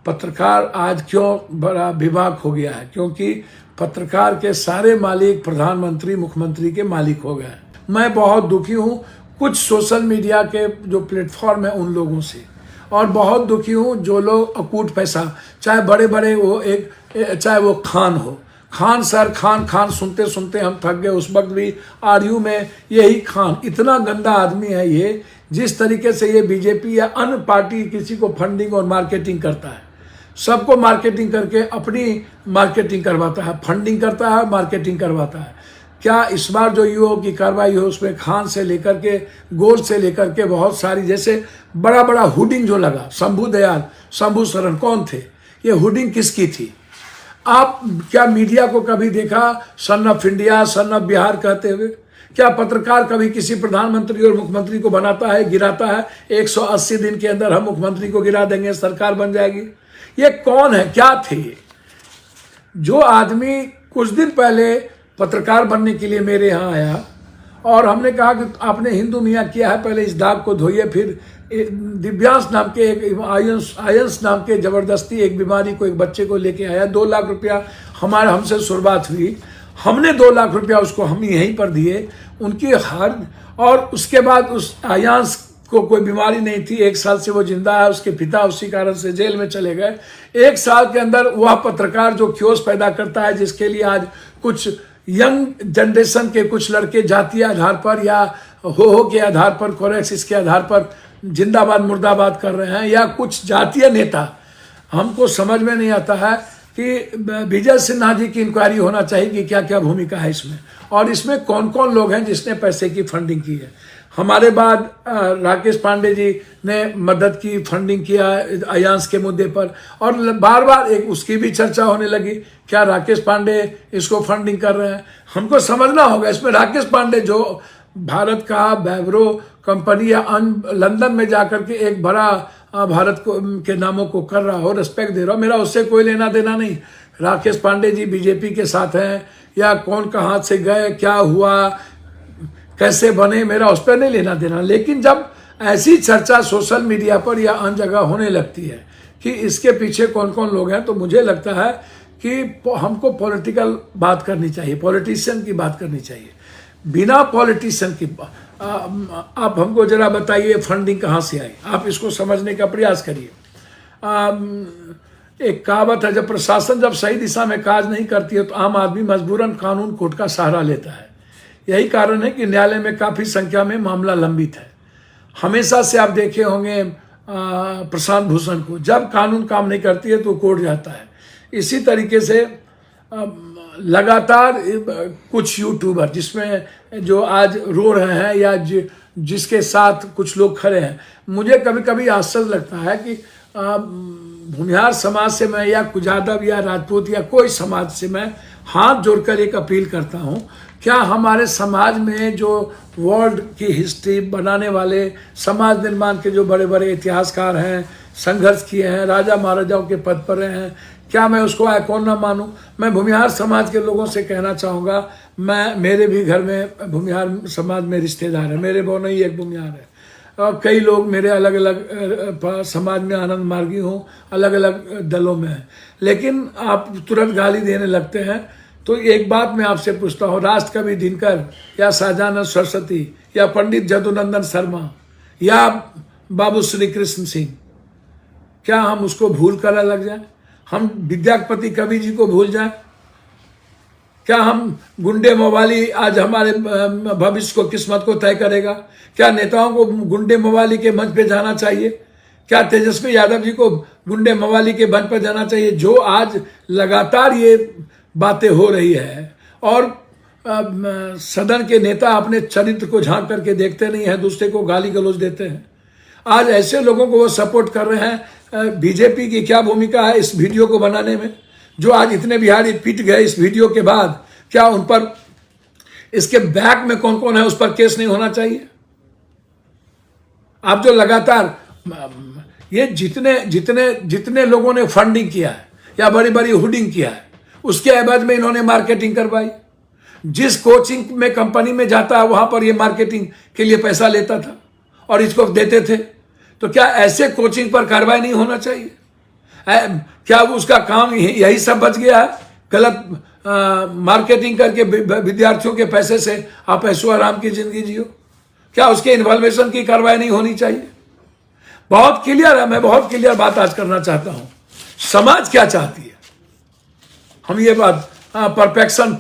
पत्रकार आज क्यों बड़ा विभाग हो गया है, क्योंकि पत्रकार के सारे मालिक प्रधानमंत्री मुख्यमंत्री के मालिक हो गए। मैं बहुत दुखी हूँ कुछ सोशल मीडिया के जो प्लेटफॉर्म है उन लोगों से, और बहुत दुखी हूँ जो लोग अकूट पैसा, चाहे बड़े बड़े वो चाहे वो खान हो, खान सर खान सुनते सुनते हम थक गए। उस वक्त भी आरयू में यही खान, इतना गंदा आदमी है ये, जिस तरीके से ये बीजेपी या अन्य पार्टी किसी को फंडिंग और मार्केटिंग करता है, सबको मार्केटिंग करके अपनी मार्केटिंग करवाता है, फंडिंग करता है, मार्केटिंग करवाता है। क्या इस बार जो ईओ की कार्रवाई हो उसमें खान से लेकर के गोल से लेकर के बहुत सारी, जैसे बड़ा बड़ा हुडिंग जो लगा, शंभू दयाल शंभू शरण कौन थे, ये हुडिंग किसकी थी? आप क्या मीडिया को कभी देखा son of India, son of Bihar कहते हुए? क्या पत्रकार कभी किसी प्रधानमंत्री और मुख्यमंत्री को बनाता है, गिराता है? 180 दिन के अंदर हम मुख्यमंत्री को गिरा देंगे, सरकार बन जाएगी? ये कौन है, क्या थे? जो आदमी कुछ दिन पहले पत्रकार बनने के लिए मेरे यहाँ आया और हमने कहा कि आपने हिंदू मियाँ किया है, पहले इस दाग को धोइए। फिर दिव्यांश नाम के एक आयंस नाम के जबरदस्ती एक बीमारी को, एक बच्चे को लेके आया, 2 लाख रुपया हमसे शुरुआत हुई, हमने 2 लाख रुपया उसको हम यहीं पर दिए उनकी हर। और उसके बाद उस आयांश को कोई बीमारी नहीं थी, 1 साल से वो जिंदा है, उसके पिता उसी कारण से जेल में चले गए। 1 साल के अंदर वह पत्रकार जो क्योस पैदा करता है, जिसके लिए आज कुछ यंग जनरेशन के कुछ लड़के जातीय आधार पर या हो के आधार पर, कोरेक्स इसके आधार पर जिंदाबाद मुर्दाबाद कर रहे हैं, या कुछ जातीय नेता, हमको समझ में नहीं आता है कि विजय सिन्हा जी की इंक्वायरी होना चाहिए कि क्या क्या भूमिका है इसमें, और इसमें कौन कौन लोग हैं जिसने पैसे की फंडिंग की है। हमारे बाद राकेश पांडे जी ने मदद की, फंडिंग किया आयांश के मुद्दे पर, और बार बार एक उसकी भी चर्चा होने लगी, क्या राकेश पांडे इसको फंडिंग कर रहे हैं? हमको समझना होगा इसमें राकेश पांडे जो भारत का बैवरो कंपनी या लंदन में जाकर के एक बड़ा भारत को के नामों को कर रहा हो, रिस्पेक्ट दे रहा हो, मेरा उससे कोई लेना देना नहीं। राकेश पांडे जी बीजेपी के साथ हैं या कौन कहाँ से गए, क्या हुआ, कैसे बने, मेरा उस पर नहीं लेना देना। लेकिन जब ऐसी चर्चा सोशल मीडिया पर या अन्य जगह होने लगती है कि इसके पीछे कौन कौन लोग हैं, तो मुझे लगता है कि हमको पॉलिटिकल बात करनी चाहिए, पॉलिटिशियन की बात करनी चाहिए, बिना पॉलिटिशियन की। आप हमको जरा बताइए फंडिंग कहाँ से आई, आप इसको समझने का प्रयास करिए। एक कहावत है, जब प्रशासन जब सही दिशा में काज नहीं करती है तो आम आदमी मजबूरन कानून कोर्ट का सहारा लेता है। यही कारण है कि न्यायालय में काफ़ी संख्या में मामला लंबित है। हमेशा से आप देखे होंगे प्रशांत भूषण को, जब कानून काम नहीं करती है तो कोर्ट जाता है। इसी तरीके से लगातार कुछ यूट्यूबर जिसमें जो आज रो रहे हैं या जिसके साथ कुछ लोग खड़े हैं, मुझे कभी कभी आश्चर्य लगता है कि भूमिहार समाज से मैं या यादव या राजपूत या कोई समाज से मैं हाथ जोड़कर एक अपील करता हूं, क्या हमारे समाज में जो वर्ल्ड की हिस्ट्री बनाने वाले, समाज निर्माण के जो बड़े बड़े इतिहासकार हैं, संघर्ष किए हैं, राजा महाराजाओं के पद पर रहे हैं, क्या मैं उसको आइकॉन ना मानूं? मैं भूमिहार समाज के लोगों से कहना चाहूँगा, मेरे भी घर में भूमिहार समाज में रिश्तेदार हैं, मेरे बौनई एक भूमिहार है, और कई लोग मेरे अलग अलग समाज में आनंद मार्गी हों, अलग अलग दलों में हैं। लेकिन आप तुरंत गाली देने लगते हैं। तो एक बात मैं आपसे पूछता हूँ, राष्ट्रकवि दिनकर या शाहजहान सरस्वती या पंडित जदुनंदन शर्मा या बाबू श्री कृष्ण सिंह, क्या हम उसको भूल कर लग जाए? हम विद्यापति कवि जी को भूल जाए? क्या हम गुंडे मवाली आज हमारे भविष्य को, किस्मत को तय करेगा? क्या नेताओं को गुंडे मवाली के मंच पे जाना चाहिए? क्या तेजस्वी यादव जी को गुंडे मवाली के मंच पर जाना चाहिए? जो आज लगातार ये बातें हो रही है और सदन के नेता अपने चरित्र को झांक करके देखते नहीं है, दूसरे को गाली गलौज देते हैं। आज ऐसे लोगों को वो सपोर्ट कर रहे हैं। बीजेपी की क्या भूमिका है इस वीडियो को बनाने में? जो आज इतने बिहारी पिट गए इस वीडियो के बाद, क्या उन पर, इसके बैक में कौन कौन है, उस पर केस नहीं होना चाहिए? आप जो लगातार ये जितने लोगों ने फंडिंग किया है या बड़ी बड़ी हुडिंग किया है, उसके एवज में इन्होंने मार्केटिंग करवाई। जिस कोचिंग में कंपनी में जाता है वहां पर ये मार्केटिंग के लिए पैसा लेता था और इसको देते थे। तो क्या ऐसे कोचिंग पर कार्रवाई नहीं होना चाहिए? क्या उसका काम यही सब बच गया है? गलत मार्केटिंग करके विद्यार्थियों के पैसे से आप ऐशो आराम की जिंदगी जियो? क्या उसके इन्वॉल्वेशन की कार्रवाई नहीं होनी चाहिए? बहुत क्लियर है। मैं बहुत क्लियर बात आज करना चाहता हूं। समाज क्या चाहती है? हम ये बात परफेक्शन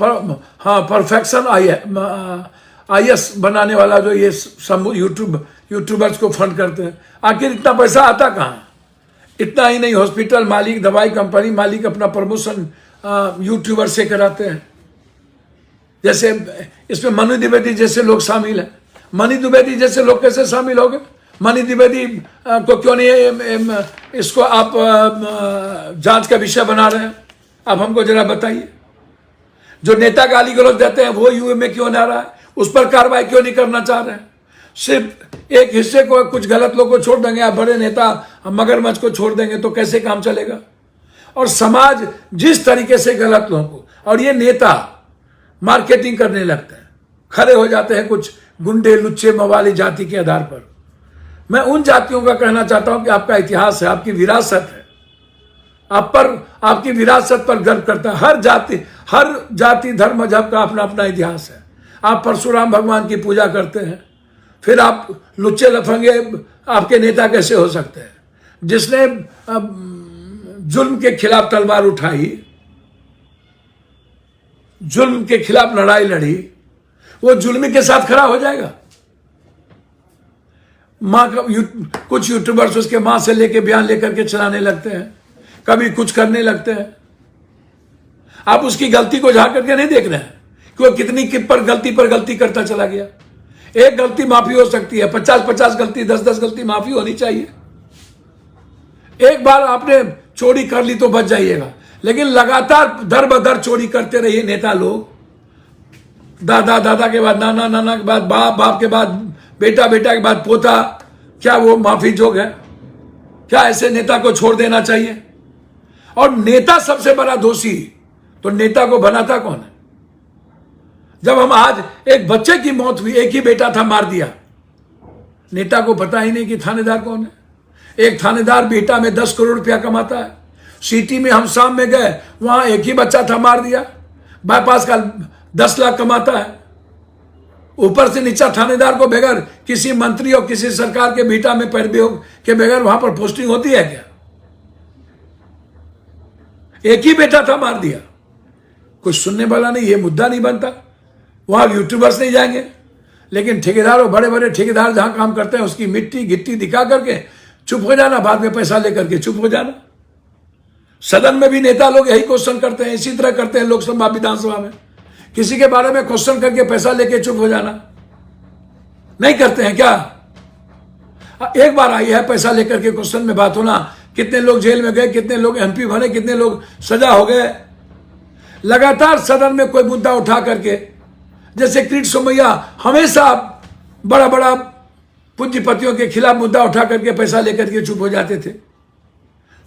आईएस बनाने वाला जो ये यूट्यूबर्स को फंड करते हैं, आखिर इतना पैसा आता कहाँ? इतना ही नहीं, हॉस्पिटल मालिक, दवाई कंपनी मालिक अपना प्रमोशन यूट्यूबर से कराते हैं। जैसे इसमें मनु द्विवेदी जैसे लोग शामिल हैं। मनु द्विवेदी जैसे लोग कैसे शामिल हो गए? मनु द्विवेदी को क्यों नहीं इसको आप जांच का विषय बना रहे हैं? आप हमको जरा बताइए। जो नेता गाली गलौज देते हैं वो यूए में क्यों ना रहा है? उस पर कार्रवाई क्यों नहीं करना चाह रहे हैं? सिर्फ एक हिस्से को, कुछ गलत लोग को छोड़ देंगे, आप बड़े नेता मगरमच्छ को छोड़ देंगे तो कैसे काम चलेगा? और समाज जिस तरीके से गलत लोगों को, और ये नेता मार्केटिंग करने लगते हैं, खड़े हो जाते हैं कुछ गुंडे लुच्चे मवाली जाति के आधार पर। मैं उन जातियों का कहना चाहता हूं कि आपका इतिहास है, आपकी विरासत है, आप पर, आपकी विरासत पर गर्व करता है। हर जाति धर्म मजहब का अपना अपना इतिहास है। आप परशुराम भगवान की पूजा करते हैं, फिर आप लुच्चे लफंगे आपके नेता कैसे हो सकते हैं? जिसने जुल्म के खिलाफ तलवार उठाई, जुल्म के खिलाफ लड़ाई लड़ी, वो जुल्मी के साथ खड़ा हो जाएगा? मां का कुछ यूट्यूबर्स उसके मां से लेके बयान लेकर के चलाने लगते हैं, कभी कुछ करने लगते हैं। आप उसकी गलती को झांक करके नहीं देख रहे हैं कि वो कितनी गलती पर गलती करता चला गया। एक गलती माफी हो सकती है, 50-50 गलती, 10-10 गलती माफी होनी चाहिए। एक बार आपने चोरी कर ली तो बच जाइएगा, लेकिन लगातार दर बदर चोरी करते रहिए नेता लोग। दादा के बाद नाना, नाना के बाद बाप, बाप के बाद बेटा, बेटा के बाद पोता। क्या वो माफी जोग है? क्या ऐसे नेता को छोड़ देना चाहिए? और नेता सबसे बड़ा दोषी, तो नेता को बनाता कौन है? जब हम आज एक बच्चे की मौत हुई, एक ही बेटा था, मार दिया, नेता को पता ही नहीं कि थानेदार कौन है। एक थानेदार बेटा में 10 करोड़ रुपया कमाता है। सिटी में हम शाम में गए, वहां एक ही बच्चा था, मार दिया। बाईपास का 10 लाख कमाता है। ऊपर से नीचा थानेदार को बगैर किसी मंत्री और किसी सरकार के बेटा में पैरवी के बगैर वहां पर पोस्टिंग होती है क्या? एक ही बेटा था, मार दिया। कुछ सुनने वाला नहीं, ये मुद्दा नहीं बनता। वहां यूट्यूबर्स नहीं जाएंगे, लेकिन ठेकेदार और बड़े बड़े ठेकेदार जहां काम करते हैं उसकी मिट्टी गिट्टी दिखा करके चुप हो जाना, बाद में पैसा लेकर के चुप हो जाना। सदन में भी नेता लोग यही क्वेश्चन करते हैं, इसी तरह करते हैं लोकसभा विधानसभा में। किसी के बारे में क्वेश्चन करके पैसा लेके चुप हो जाना नहीं करते हैं क्या? एक बार आई है पैसा लेकर के क्वेश्चन में बात होना, कितने लोग जेल में गए, कितने लोग एमपी बने, कितने लोग सजा हो गए। लगातार सदन में कोई मुद्दा उठा करके, जैसे किरीट सोमैया हमेशा बड़ा बड़ा पूंजीपतियों के खिलाफ मुद्दा उठा करके पैसा लेकर के चुप हो जाते थे।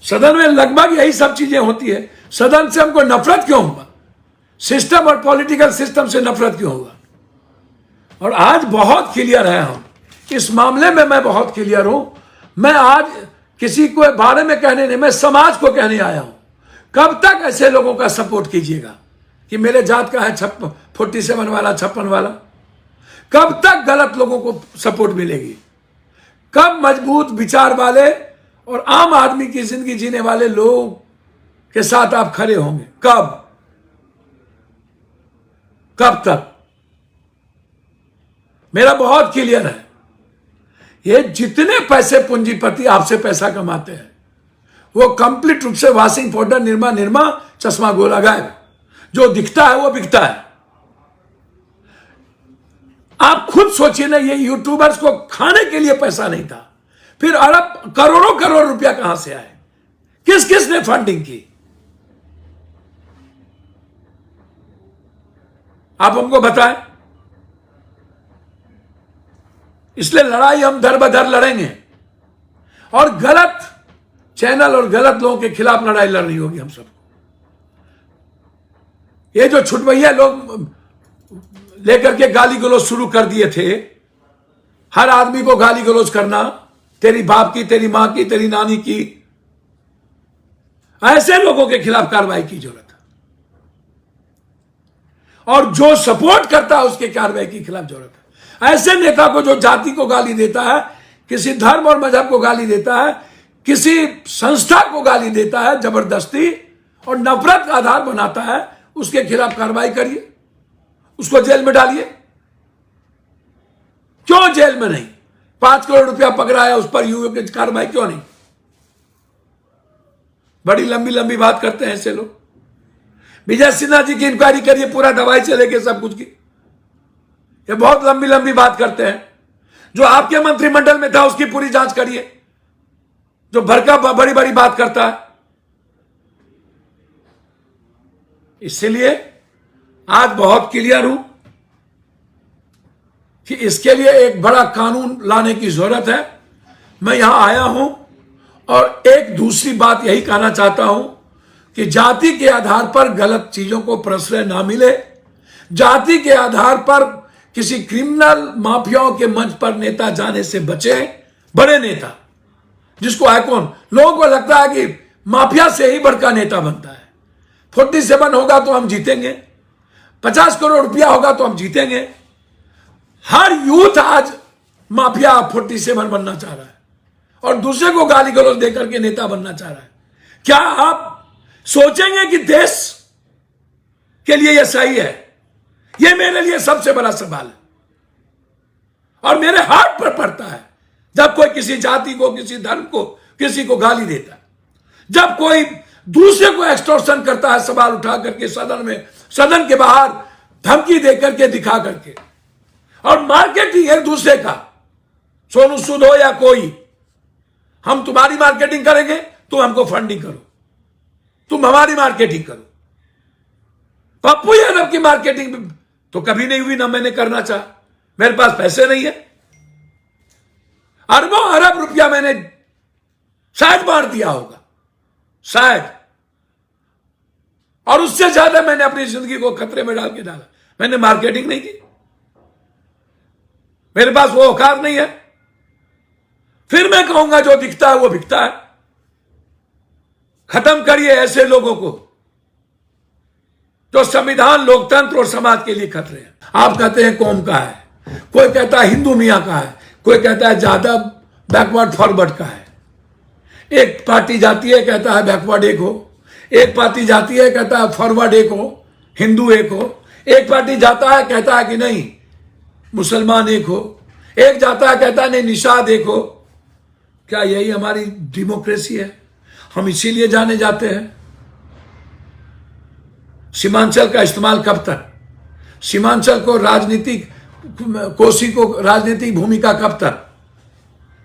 सदन में लगभग यही सब चीजें होती है। सदन से हमको नफरत क्यों हुआ? सिस्टम और पॉलिटिकल सिस्टम से नफरत क्यों हुआ? और आज बहुत क्लियर है हम इस मामले में। मैं बहुत क्लियर हूं। मैं आज किसी को बारे में कहने नहीं, मैं समाज को कहने आया हूं। कब तक ऐसे लोगों का सपोर्ट कीजिएगा कि मेरे जात का है 47 वाला, 56 वाला? कब तक गलत लोगों को सपोर्ट मिलेगी? कब मजबूत विचार वाले और आम आदमी की जिंदगी जीने वाले लोग के साथ आप खड़े होंगे? कब तक? मेरा बहुत क्लियर है, ये जितने पैसे पूंजीपति आपसे पैसा कमाते हैं वो कंप्लीट रूप से वॉशिंग पाउडर, निरमा, चश्मा गोला गायब। जो दिखता है वो बिकता है। आप खुद सोचिए ना, ये यूट्यूबर्स को खाने के लिए पैसा नहीं था, फिर अरब करोड़ों रुपया कहां से आए? किसने फंडिंग की? आप हमको बताएं। इसलिए लड़ाई हम दर बदर लड़ेंगे और गलत चैनल और गलत लोगों के खिलाफ लड़ाई लड़नी होगी हम सबको। ये जो छुटभैया लोग लेकर के गाली गलौज शुरू कर दिए थे, हर आदमी को गाली गलौज करना, तेरी बाप की, तेरी मां की, तेरी नानी की, ऐसे लोगों के खिलाफ कार्रवाई की जरूरत है, और जो सपोर्ट करता है उसके कार्रवाई की खिलाफ जरूरत है। ऐसे नेता को जो जाति को गाली देता है, किसी धर्म और मजहब को गाली देता है, किसी संस्था को गाली देता है जबरदस्ती और नफरत का आधार बनाता है, उसके खिलाफ कार्रवाई करिए, उसको जेल में डालिए। क्यों जेल में नहीं? 5 करोड़ रुपया पकड़ाया, उस पर यूए की कार्रवाई क्यों नहीं? बड़ी लंबी लंबी बात करते हैं ऐसे लोग। विजय सिन्हा जी की इंक्वायरी करिए, पूरा दवाई से लेके सब कुछ की। ये बहुत लंबी लंबी बात करते हैं। जो आपके मंत्रिमंडल में था उसकी पूरी जांच करिए, जो भड़का बड़ी बड़ी बात करता है। इसलिए आज बहुत क्लियर हूं कि इसके लिए एक बड़ा कानून लाने की जरूरत है। मैं यहां आया हूं और एक दूसरी बात यही कहना चाहता हूं कि जाति के आधार पर गलत चीजों को प्रश्रय ना मिले। जाति के आधार पर किसी क्रिमिनल माफियाओं के मंच पर नेता जाने से बचे। बड़े नेता जिसको आइकॉन, लोगों को लगता है कि माफिया से ही बड़का नेता बनता है। 47 होगा तो हम जीतेंगे, 50 करोड़ रुपया होगा तो हम जीतेंगे। हर यूथ आज माफिया 47 बनना चाह रहा है और दूसरे को गाली गलौज देकर के नेता बनना चाह रहा है। क्या आप सोचेंगे कि देश के लिए यह सही है? यह मेरे लिए सबसे बड़ा सवाल है और मेरे हार्ट पर पड़ता है जब कोई किसी जाति को, किसी धर्म को, किसी को गाली देता है, जब कोई दूसरे को एक्सटॉर्शन करता है, सवाल उठा करके सदन में, सदन के बाहर धमकी देकर के, दिखा करके, और मार्केटिंग एक दूसरे का, सोनू सूद हो या कोई, हम तुम्हारी मार्केटिंग करेंगे, तुम हमको फंडिंग करो, तुम हमारी मार्केटिंग करो। पप्पू यादव की मार्केटिंग तो कभी नहीं हुई, ना मैंने करना चाहा, मेरे पास पैसे नहीं है। अरबों अरब रुपया मैंने शायद बांट दिया होगा, शायद, और उससे ज्यादा मैंने अपनी जिंदगी को खतरे में डाल के डाला। मैंने मार्केटिंग नहीं की, मेरे पास वो औकात नहीं है। फिर मैं कहूंगा जो दिखता है वो बिकता है। खत्म करिए ऐसे लोगों को जो संविधान, लोकतंत्र और समाज के लिए खतरे हैं। आप कहते हैं कौम का है, कोई कहता है हिंदू मियां का है, कोई कहता है ज्यादा बैकवर्ड फॉरवर्ड का है। एक पार्टी जाती है कहता है बैकवर्ड एक हो, एक पार्टी जाती है कहता है फॉरवर्ड एक हो, हिंदू एक हो, एक पार्टी जाता है कहता है कि नहीं मुसलमान एक हो, एक जाता है कहता है नहीं निषाद एक हो। क्या यही हमारी डेमोक्रेसी है? हम इसीलिए जाने जाते हैं। सीमांचल का इस्तेमाल कब तक? सीमांचल को राजनीतिक, कोसी को राजनीतिक भूमिका कब तक?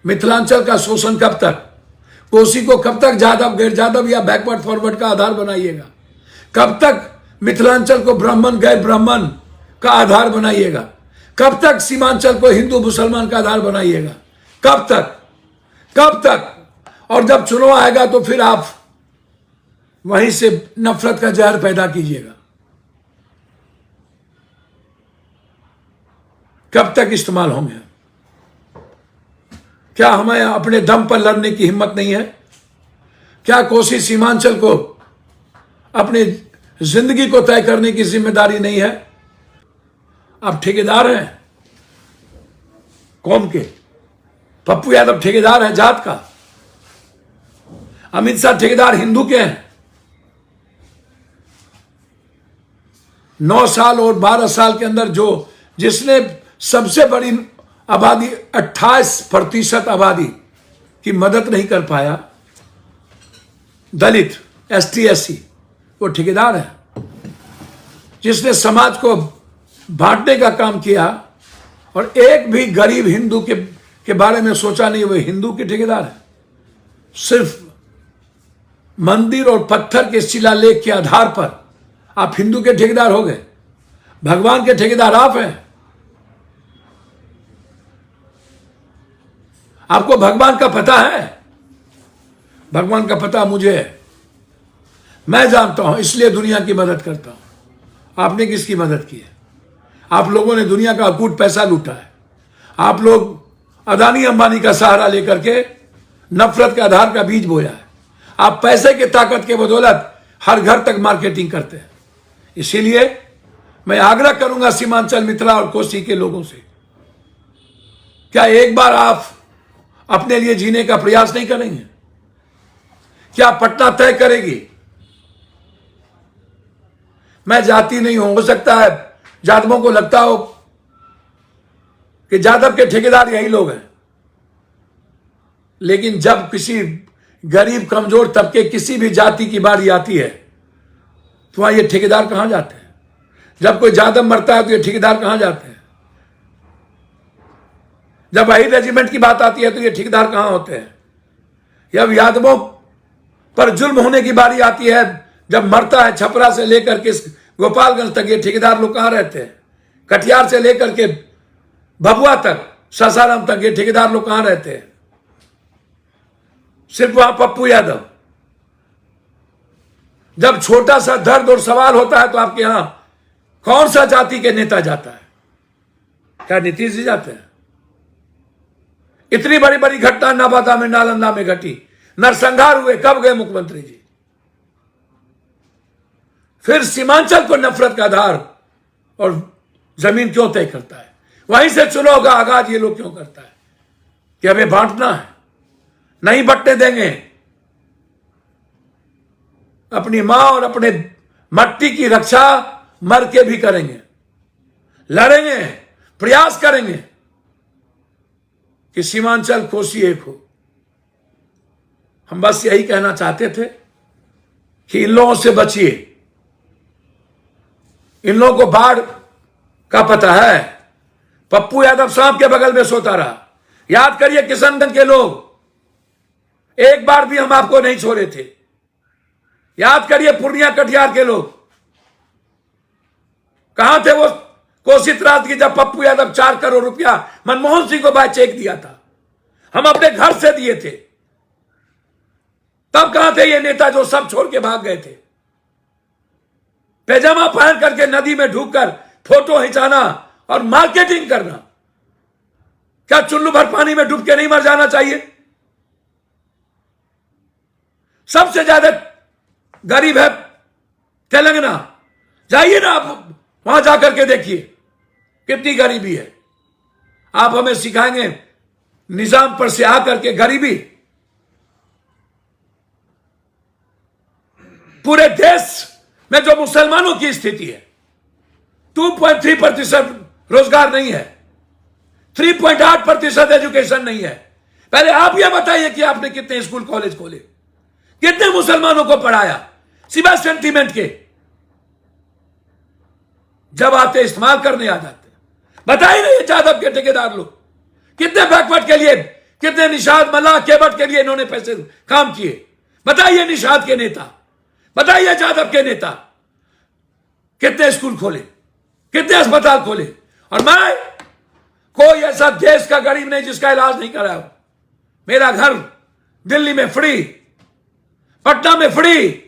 मिथिलांचल का शोषण कब तक? कोसी को कब तक जादव, गैर जादव या बैकवर्ड फॉरवर्ड का आधार बनाइएगा? कब तक मिथिलांचल को ब्राह्मण गैर ब्राह्मण का आधार बनाइएगा? कब तक सीमांचल को हिंदू मुसलमान का आधार बनाइएगा? कब तक? कब तक? और जब चुनाव आएगा तो फिर आप वहीं से नफरत का जहर पैदा कीजिएगा। कब तक इस्तेमाल होंगे? क्या हमें अपने दम पर लड़ने की हिम्मत नहीं है? क्या कोसी सीमांचल को अपनी जिंदगी को तय करने की जिम्मेदारी नहीं है? आप ठेकेदार हैं कौम के। पप्पू यादव ठेकेदार है जात का, अमित शाह ठेकेदार हिंदू के हैं। 9 साल और 12 साल के अंदर जिसने सबसे बड़ी आबादी 28% आबादी की मदद नहीं कर पाया, दलित, ST SC, वो ठेकेदार है। जिसने समाज को बांटने का काम किया और एक भी गरीब हिंदू के बारे में सोचा नहीं, वो हिंदू के ठेकेदार है। सिर्फ मंदिर और पत्थर के शिलालेख के आधार पर आप हिंदू के ठेकेदार हो गए। भगवान के ठेकेदार आप हैं। आपको भगवान का पता है? भगवान का पता मुझे है, मैं जानता हूं, इसलिए दुनिया की मदद करता हूं। आपने किसकी मदद की है? आप लोगों ने दुनिया का अकूट पैसा लूटा है। आप लोग अदानी अंबानी का सहारा लेकर के नफरत के आधार का बीज बोया है। आप पैसे की ताकत के बदौलत हर घर तक मार्केटिंग करते हैं। इसीलिए मैं आग्रह करूंगा सीमांचल, मिथिला और कोसी के लोगों से, क्या एक बार आप अपने लिए जीने का प्रयास नहीं करेंगे? क्या पटना तय करेगी? मैं जाति नहीं हूं, हो सकता है यादवों को लगता हो कि यादव के ठेकेदार यही लोग हैं, लेकिन जब किसी गरीब कमजोर तबके किसी भी जाति की बारी आती है तो वहां ये ठेकेदार कहां जाते हैं? जब कोई यादव मरता है तो ये ठेकेदार कहां जाते हैं? जब वही रेजिमेंट की बात आती है तो ये ठेकेदार कहां होते हैं? जब यादवों पर जुल्म होने की बारी आती है, जब मरता है छपरा से लेकर के गोपालगंज तक, ये ठेकेदार लोग कहां रहते हैं? कटिहार से लेकर के भभुआ तक, सासाराम तक, ये ठेकेदार लोग कहां रहते हैं? सिर्फ वहां पप्पू यादव। जब छोटा सा दर्द और सवाल होता है तो आपके यहां कौन सा जाति के नेता जाता है? क्या नीतीश जी जाते हैं? इतनी बड़ी बड़ी घटना नवादा में, नालंदा में घटी, नरसंहार हुए, कब गए मुख्यमंत्री जी? फिर सीमांचल को नफरत का आधार और जमीन क्यों तय करता है? वहीं से चुनाव का आगाज ये लोग क्यों करता है कि हमें बांटना है, नहीं बंटने देंगे, अपनी मां और अपने मट्टी की रक्षा मर के भी करेंगे, लड़ेंगे, प्रयास करेंगे कि सीमांचल कोसी एक हो। हम बस यही कहना चाहते थे कि इन लोगों से बचिए। इन लोगों को बाढ़ का पता है। पप्पू यादव सांप के बगल में सोता रहा। याद करिए किशनगंज के लोग, एक बार भी हम आपको नहीं छोड़े थे। याद करिए पूर्णिया कटिहार के लोग, कहां थे वो कोसी त्रासदी की जब पप्पू यादव 4 करोड़ रुपया मनमोहन सिंह को बाय चेक दिया था, हम अपने घर से दिए थे। तब कहां थे ये नेता जो सब छोड़ के भाग गए थे? पैजामा पहन करके नदी में डूबकर फोटो खिंचाना और मार्केटिंग करना। क्या चुल्लू भर पानी में डूब के नहीं मर जाना चाहिए? सबसे ज्यादा गरीब है तेलंगाना, जाइए ना आप वहां जाकर के देखिए कितनी गरीबी है। आप हमें सिखाएंगे निजाम पर से आकर के गरीबी? पूरे देश में जो मुसलमानों की स्थिति है, 2.3% रोजगार नहीं है, 3.8% एजुकेशन नहीं है। पहले आप यह बताइए कि आपने कितने स्कूल कॉलेज खोले, कितने मुसलमानों को पढ़ाया सिवाय सेंटीमेंट के? जब आते इस्तेमाल करने आ जाते। बताइए ना ये यादव के ठेकेदार लोग कितने बैकवर्ड के लिए, कितने निषाद मल्लाह केवट के लिए इन्होंने पैसे काम किए? बताइए निषाद के नेता, बताइए यादव के नेता कितने स्कूल खोले, कितने अस्पताल खोले? और मैं कोई ऐसा देश का गरीब नहीं जिसका इलाज नहीं कराया। मेरा घर दिल्ली में फ्री, पटना में फ्री,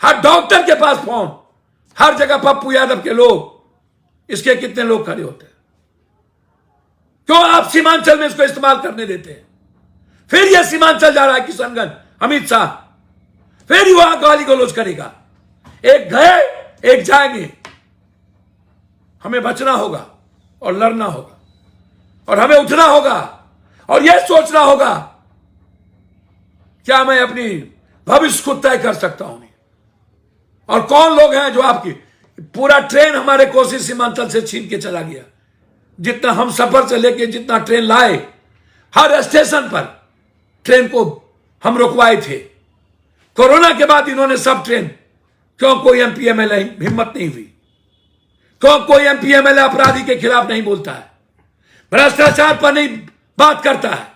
हर डॉक्टर के पास फोन, हर जगह पप्पू यादव के लोग। इसके कितने लोग खड़े होते हैं? क्यों आप सीमांचल में इसको इस्तेमाल करने देते हैं? फिर यह सीमांचल जा रहा है किशनगंज, अमित शाह फिर वहां गाली गलौज करेगा। एक गए एक जाएंगे। हमें बचना होगा और लड़ना होगा और हमें उठना होगा और यह सोचना होगा क्या मैं अपनी भविष्य को तय कर सकता हूं? और कौन लोग हैं जो आपकी पूरा ट्रेन हमारे कोसी सीमांचल से छीन के चला गया। जितना हम सफर से लेके जितना ट्रेन लाए, हर स्टेशन पर ट्रेन को हम रुकवाए थे। कोरोना के बाद इन्होंने सब ट्रेन, क्यों कोई एमपी एमएलए हिम्मत नहीं हुई? क्यों कोई एमपी एमएलए अपराधी के खिलाफ नहीं बोलता है, भ्रष्टाचार पर नहीं बात करता है?